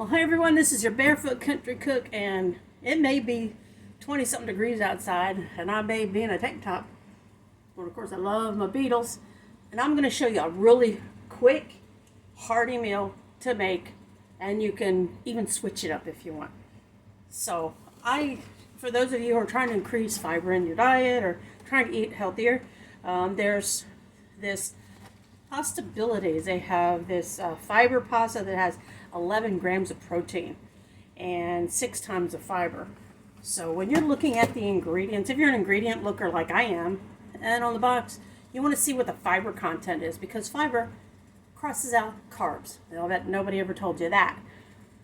Well, hi everyone, this is your Barefoot Country Cook, and it may be 20 something degrees outside, and I may be in a tank top. But of course, I love my Beatles, and I'm going to show you a really quick, hearty meal to make, and you can even switch it up if you want. So, for those of you who are trying to increase fiber in your diet or trying to eat healthier, there's this possibilities. They have this fiber pasta that has 11 grams of protein and 6 times the fiber. So when you're looking at the ingredients, if you're an ingredient looker like I am, and on the box, you want to see what the fiber content is, because fiber crosses out carbs. I bet nobody ever told you that.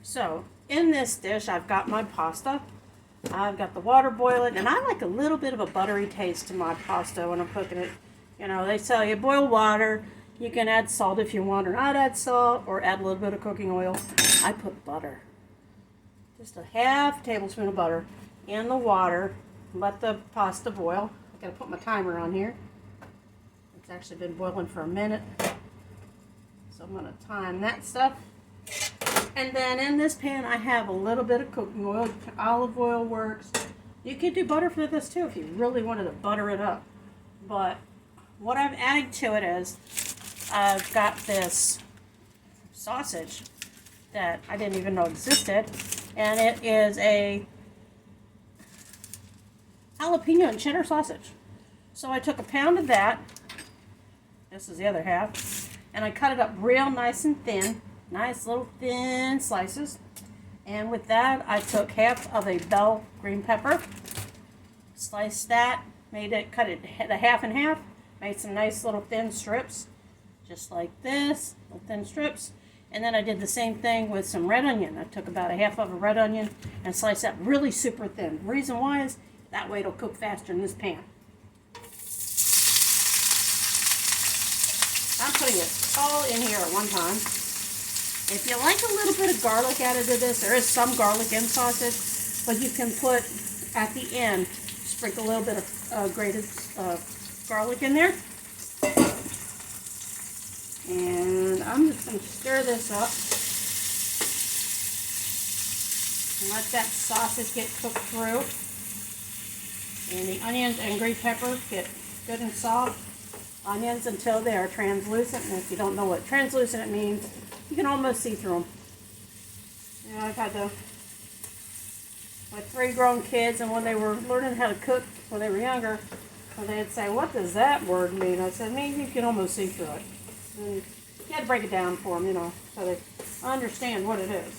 So in this dish, I've got my pasta. I've got the water boiling, and I like a little bit of a buttery taste to my pasta when I'm cooking it. You know, they tell you boil water. You can add salt if you want, or not add salt, or add a little bit of cooking oil. I put butter. Just a half tablespoon of butter in the water. Let the pasta boil. I gotta put my timer on here. It's actually been boiling for a minute. So I'm gonna time that stuff. And then in this pan, I have a little bit of cooking oil. Olive oil works. You could do butter for this too if you really wanted to butter it up. But what I'm adding to it is I've got this sausage that I didn't even know existed, and it is a jalapeno and cheddar sausage. So I took a pound of that, this is the other half, and I cut it up real nice and thin, nice little thin slices. And with that, I took half of a bell green pepper, sliced that, cut it the half and half, made some nice little thin strips, just like this, little thin strips. And then I did the same thing with some red onion. I took about a half of a red onion and sliced that really super thin. The reason why is that way it'll cook faster in this pan. I'm putting it all in here at one time. If you like a little bit of garlic added to this, there is some garlic in sausage, but you can put at the end, sprinkle a little bit of grated garlic in there. And I'm just going to stir this up and let that sausage get cooked through. And the onions and green pepper get good and soft. Onions until they are translucent. And if you don't know what translucent means, you can almost see through them. You know, I've had my 3 grown kids, and when they were learning how to cook when they were younger, they'd say, "What does that word mean?" I said, "It means you can almost see through it." And you had to break it down for them, you know, so they understand what it is.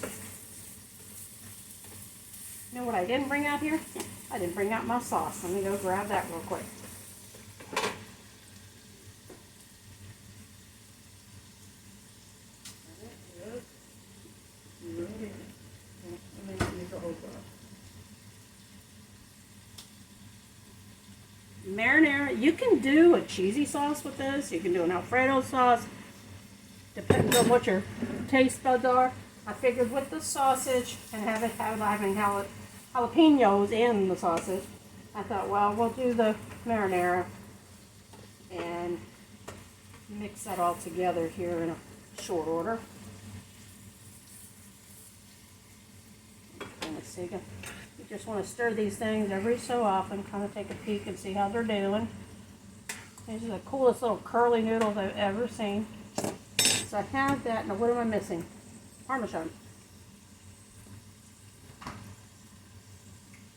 You know what I didn't bring out here? I didn't bring out my sauce. Let me go grab that real quick. Marinara, you can do a cheesy sauce with this. You can do an Alfredo sauce. Depends on what your taste buds are. I figured with the sausage and having jalapenos in the sausage, I thought, well, we'll do the marinara and mix that all together here in a short order. Let's see. You just want to stir these things every so often, kind of take a peek and see how they're doing. These are the coolest little curly noodles I've ever seen. So I have that. Now what am I missing? Parmesan.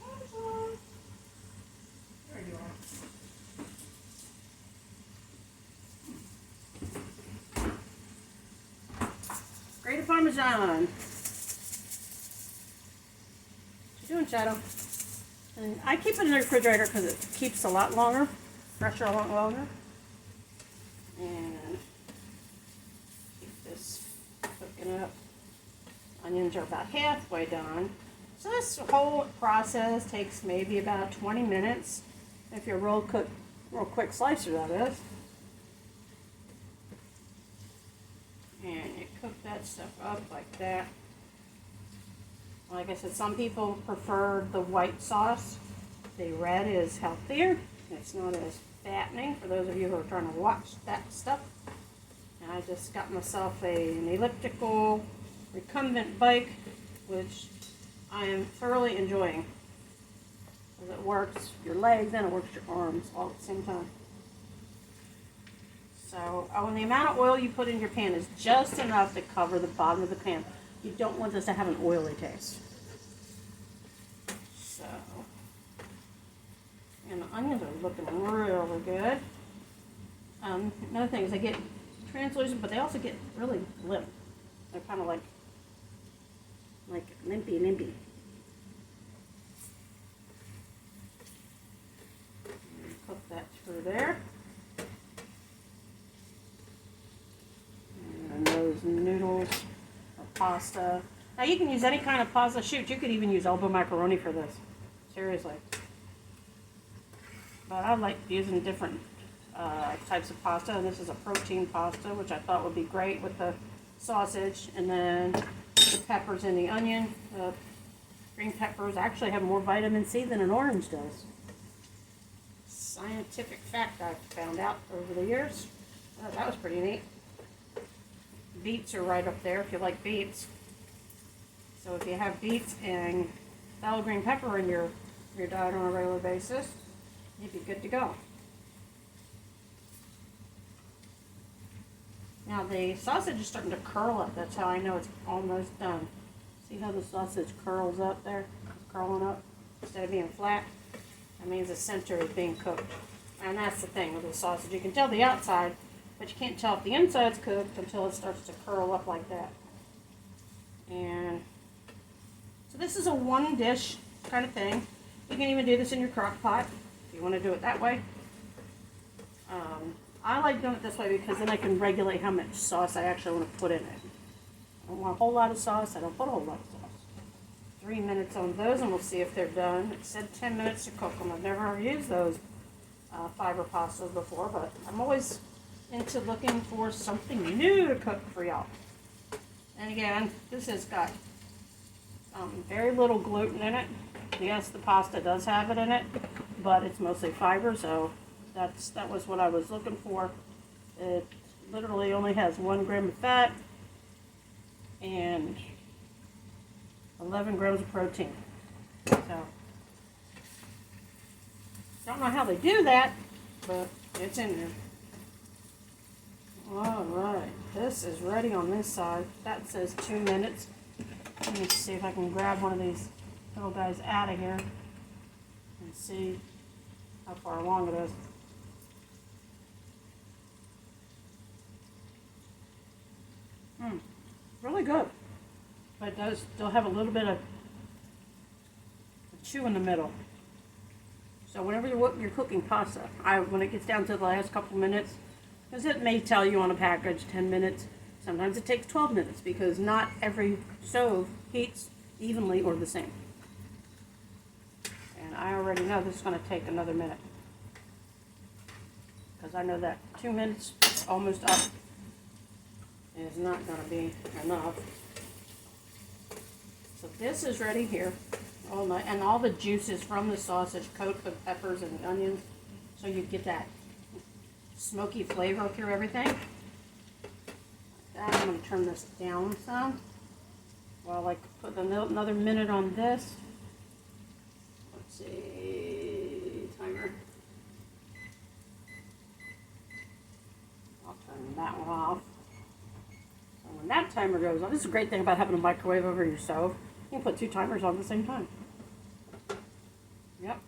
Parmesan. There you are. Grated Parmesan. Doing, Shadow? And I keep it in the refrigerator because it keeps a lot longer, fresher a lot longer. And keep this cooking up. Onions are about halfway done. So this whole process takes maybe about 20 minutes if you're real quick slicer, that is. And you cook that stuff up like that. Like I said, some people prefer the white sauce. The red is healthier. It's not as fattening for those of you who are trying to watch that stuff. And I just got myself an elliptical recumbent bike which I am thoroughly enjoying. Because it works your legs and it works your arms all at the same time. So, and the amount of oil you put in your pan is just enough to cover the bottom of the pan. You don't want this to have an oily taste. So, and the onions are looking really good. Another thing is they get translucent, but they also get really limp. They're kind of like limpy. Cook that through there. And those noodles or pasta. Now you can use any kind of pasta. Shoot, you could even use elbow macaroni for this. Seriously. But I like using different types of pasta, and this is a protein pasta, which I thought would be great with the sausage, and then the peppers and the onion. The green peppers actually have more vitamin C than an orange does. Scientific fact I've found out over the years. Oh, that was pretty neat. Beets are right up there if you like beets. So if you have beets and salad green pepper in your diet on a regular basis, you'd be good to go. Now the sausage is starting to curl up. That's how I know it's almost done. See how the sausage curls up there? It's curling up instead of being flat. That means the center is being cooked. And that's the thing with the sausage. You can tell the outside, but you can't tell if the inside's cooked until it starts to curl up like that. And so this is a one dish kind of thing. You can even do this in your crock pot if you want to do it that way. I like doing it this way because then I can regulate how much sauce I actually want to put in it. I don't want a whole lot of sauce. I don't put a whole lot of sauce. 3 minutes on those, and we'll see if they're done. It said 10 minutes to cook them. I've never used those fiber pastas before, but I'm always into looking for something new to cook for y'all. And again, this has got very little gluten in it. Yes, the pasta does have it in it, but it's mostly fiber, so that was what I was looking for. It literally only has 1 gram of fat and 11 grams of protein. So, don't know how they do that, but it's in there. Alright, this is ready on this side. That says 2 minutes. Let me see if I can grab one of these little guys out of here and see how far along it is. Really good. But it does still have a little bit of chew in the middle. So whenever you're cooking pasta, when it gets down to the last couple minutes, because it may tell you on a package 10 minutes, sometimes it takes 12 minutes because not every stove heats evenly or the same. And I already know this is going to take another minute. Because I know that 2 minutes almost up is not going to be enough. So this is ready here. And all the juices from the sausage coat the peppers and the onions, so you get that smoky flavor through everything. Like that. I'm going to turn this down some while I put another minute on this. Let's see, timer. I'll turn that one off. So when that timer goes on, this is a great thing about having a microwave over your stove. You can put 2 timers on at the same time. Yep.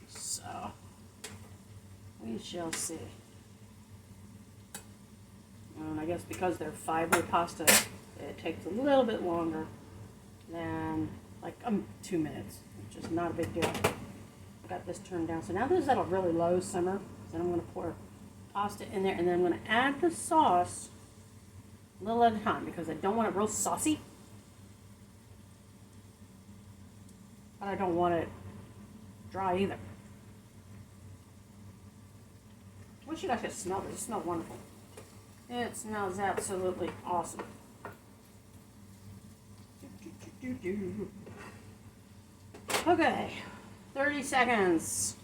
So, we shall see. And I guess because they're fiber pasta, it takes a little bit longer than like 2 minutes, which is not a big deal. I've got this turned down. So now this is at a really low simmer. Then I'm going to pour pasta in there, and then I'm going to add the sauce a little at a time because I don't want it real saucy. But I don't want it dry either. I wish you guys could smell this. It smells wonderful. It smells absolutely awesome. Okay, 30 seconds.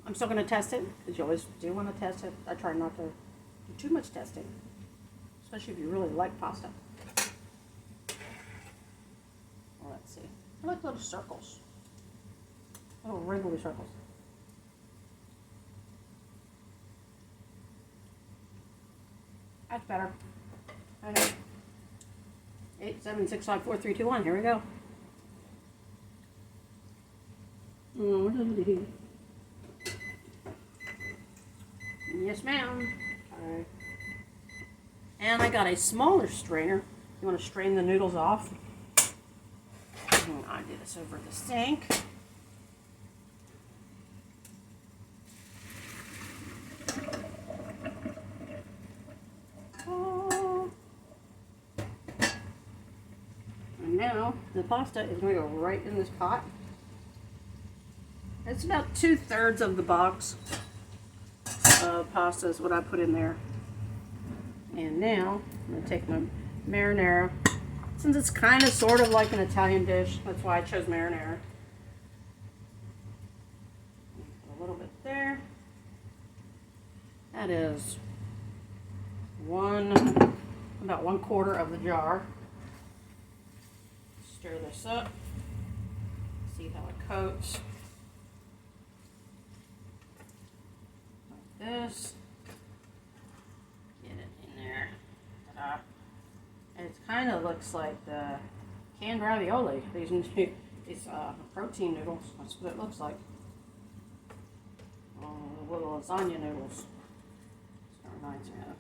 I'm still going to test it because you always do want to test it. I try not to do too much testing, especially if you really like pasta. Let's see. I like little circles. Little wriggly circles. That's better. Okay. 8, 7, 6, 5, 4, 3, 2, 1. Here we go. Yes, ma'am. Okay. And I got a smaller strainer. You want to strain the noodles off? I do this over the sink. And now the pasta is going to go right in this pot. It's about 2/3 of the box of pasta is what I put in there. And now I'm going to take my marinara. Since it's kind of sort of like an Italian dish, that's why I chose marinara. Put a little bit there. That is about 1/4 of the jar. Stir this up. See how it coats. Like this. Get it in there. Ta-da. And it kind of looks like the canned ravioli. These protein noodles. That's what it looks like. Little lasagna noodles. That's what it reminds me of.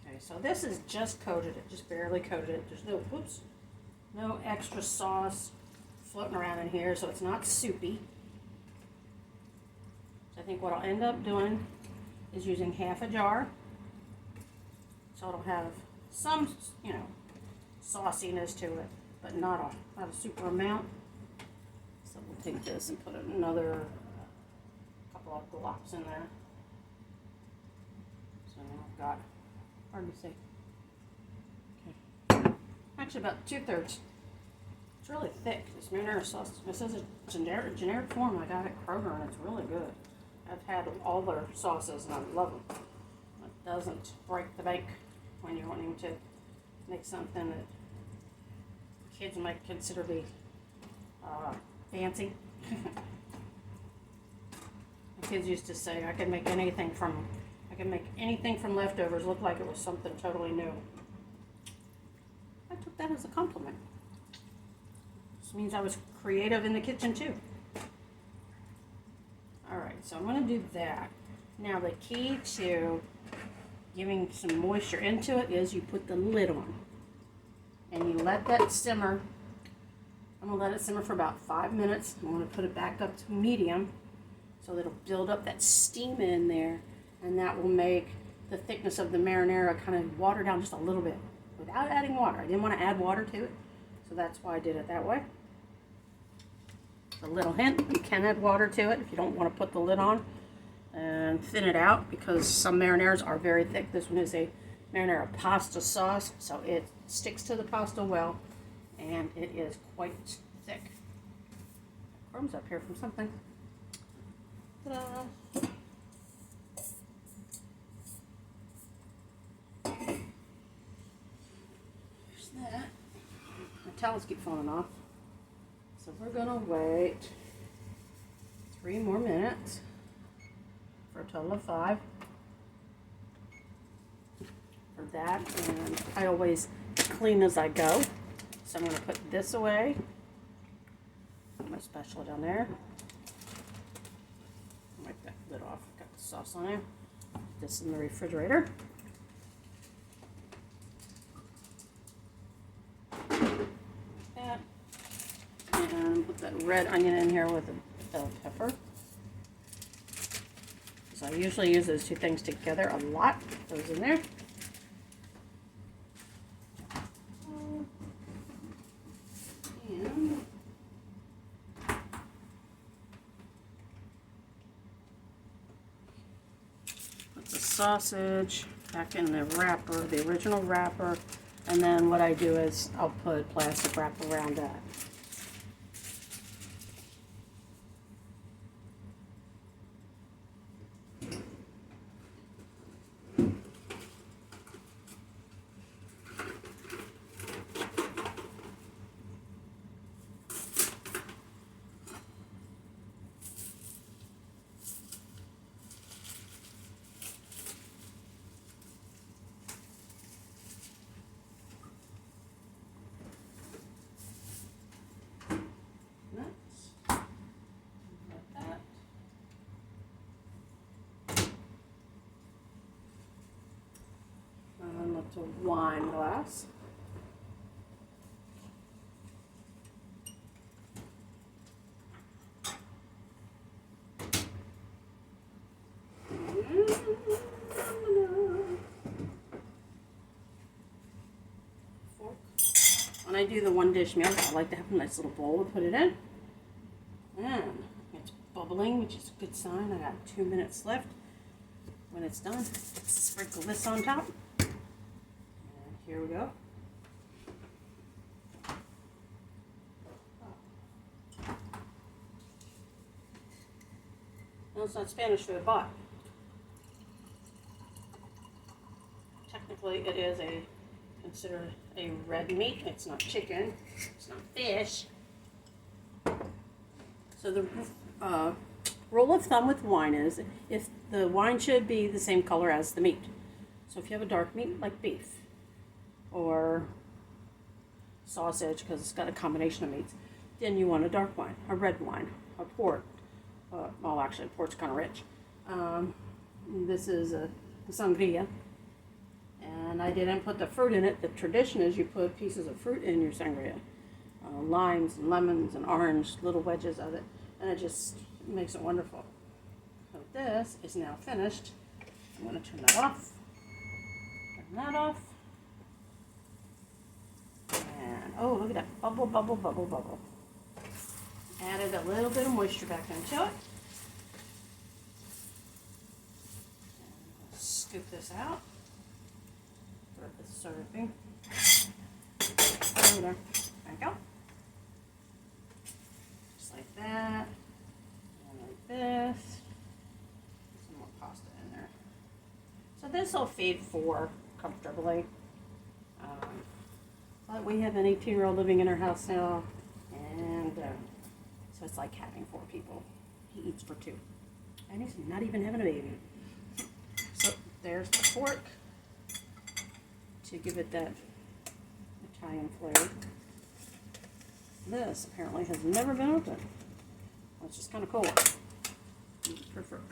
Okay, so this is just coated it, just barely coated it. There's no extra sauce floating around in here, so it's not soupy. So I think what I'll end up doing is using half a jar. So it'll have some, sauciness to it, but not a super amount. So we'll take this and put another couple of globs in there. So now I've got, hard to see. Okay. Actually about 2/3. It's really thick. This marinara sauce. This is a generic form I got at Kroger, and it's really good. I've had all their sauces and I love them. It doesn't break the bank when you're wanting to make something that kids might consider to be fancy. The kids used to say I could make anything from leftovers look like it was something totally new. I took that as a compliment. This means I was creative in the kitchen too. Alright, so I'm going to do that. Now the key to giving some moisture into it is you put the lid on. And you let that simmer. I'm going to let it simmer for about 5 minutes. I'm going to put it back up to medium so that it'll build up that steam in there. And that will make the thickness of the marinara kind of water down just a little bit without adding water. I didn't want to add water to it, so that's why I did it that way. A little hint, you can add water to it if you don't want to put the lid on and thin it out, because some marinaras are very thick. This one is a marinara pasta sauce, so it sticks to the pasta well, and it is quite thick. Crumbs up here from something. Ta-da. That. My towels keep falling off. So we're gonna wait 3 more minutes for a total of 5 for that. And I always clean as I go. So I'm gonna put this away. Put my spatula down there. Wipe that lid off. Got the sauce on there. Put this in the refrigerator. And put that red onion in here with a bell pepper. So I usually use those two things together a lot. Put those in there. And put the sausage back in the wrapper, the original wrapper. And then what I do is I'll put plastic wrap around that. to wine glass. Fork. When I do the one dish meal, I like to have a nice little bowl to put it in. And it's bubbling, which is a good sign. I got 2 minutes left. When it's done, let's sprinkle this on top. And here we go. No, it's not Spanish food, but technically it is considered a red meat. It's not chicken. It's not fish. So the rule of thumb with wine is if the wine should be the same color as the meat. So if you have a dark meat like beef or sausage, because it's got a combination of meats, then you want a dark wine, a red wine, a port. Well, actually, port's kind of rich. This is a sangria, and I didn't put the fruit in it. The tradition is you put pieces of fruit in your sangria, limes and lemons and orange, little wedges of it, and it just makes it wonderful. So this is now finished. I'm going to turn that off. Turn that off. And oh, look at that bubble, bubble, bubble, bubble. Added a little bit of moisture back into it. Scoop this out. Throw this serving. Over there. There you go. Just like that. And like this. Some more pasta in there. So this will feed 4 comfortably. But we have an 18-year-old living in our house now, and so it's like having 4 people. He eats for 2. And he's not even having a baby. So there's the fork to give it that Italian flavor. This apparently has never been opened. Which is kind of cool.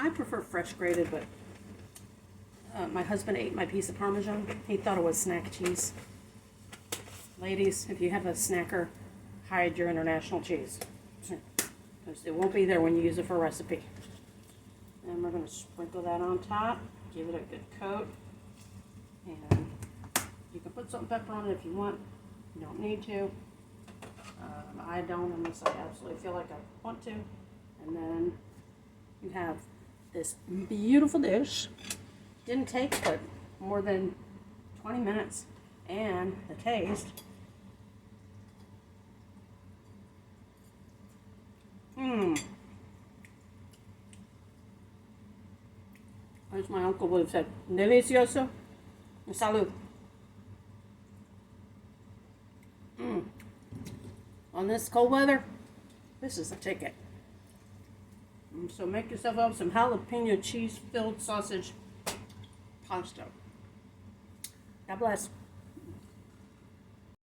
I prefer fresh grated, but my husband ate my piece of Parmesan. He thought it was snack cheese. Ladies, if you have a snacker, hide your international cheese. Because it won't be there when you use it for a recipe. And we're going to sprinkle that on top. Give it a good coat. And you can put some pepper on it if you want. You don't need to. I don't unless I absolutely feel like I want to. And then you have this beautiful dish. Didn't take but more than 20 minutes. And the taste. As my uncle would have said, delicioso. Salud. On this cold weather, this is a ticket. So make yourself up some jalapeno cheese-filled sausage pasta. God bless.